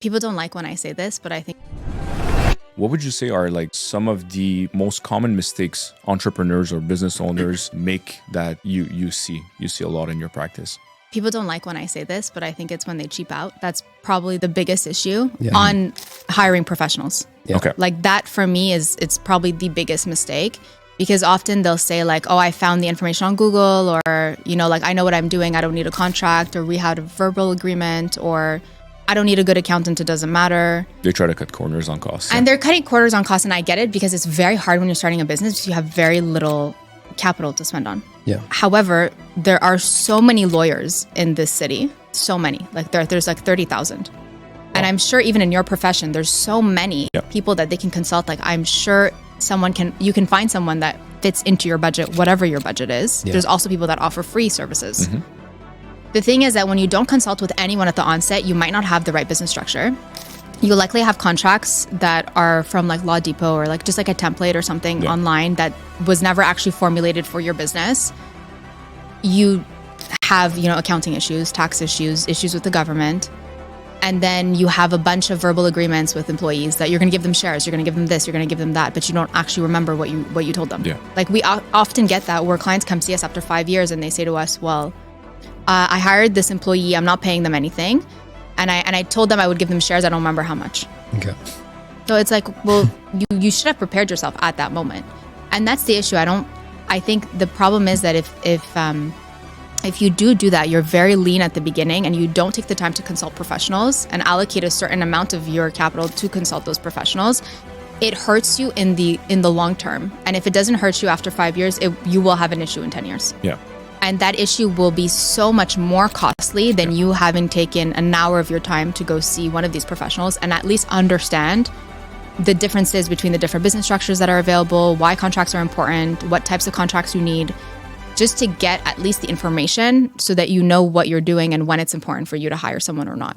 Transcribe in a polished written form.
People don't like when I say this, but I think... What would you say are like some of the most common mistakes entrepreneurs or business owners make that you see a lot in your practice? People don't like when I say this, but I think it's when they cheap out. That's probably the biggest issue on hiring professionals. Yeah. Okay. Like that for me it's probably the biggest mistake, because often they'll say like, oh, I found the information on Google, or, you know, like I know what I'm doing. I don't need a contract, or we had a verbal agreement, or I don't need a good accountant. It doesn't matter. They try to cut corners on costs. And they're cutting corners on costs. And I get it, because it's very hard when you're starting a business because you have very little capital to spend on. Yeah. However, there are so many lawyers in this city, so many, like there's like 30,000. And I'm sure even in your profession, there's so many people that they can consult. Like I'm sure you can find someone that fits into your budget, whatever your budget is. Yeah. There's also people that offer free services. The thing is that when you don't consult with anyone at the onset, you might not have the right business structure. You likely have contracts that are from like Law Depot, or like just like a template or something online that was never actually formulated for your business. You have, you know, accounting issues, tax issues with the government. And then you have a bunch of verbal agreements with employees that you're going to give them shares, you're going to give them this, you're going to give them that, but you don't actually remember what you told them. Yeah. Like we often get that where clients come see us after 5 years and they say to us, well, I hired this employee, I'm not paying them anything. And I told them I would give them shares, I don't remember how much. Okay. So it's like, well, you should have prepared yourself at that moment. And that's the issue. I think the problem is that if you do that, you're very lean at the beginning and you don't take the time to consult professionals and allocate a certain amount of your capital to consult those professionals, it hurts you in the long term. And if it doesn't hurt you after 5 years, you will have an issue in 10 years. Yeah. And that issue will be so much more costly than you having taken an hour of your time to go see one of these professionals and at least understand the differences between the different business structures that are available, why contracts are important, what types of contracts you need, just to get at least the information so that you know what you're doing and when it's important for you to hire someone or not.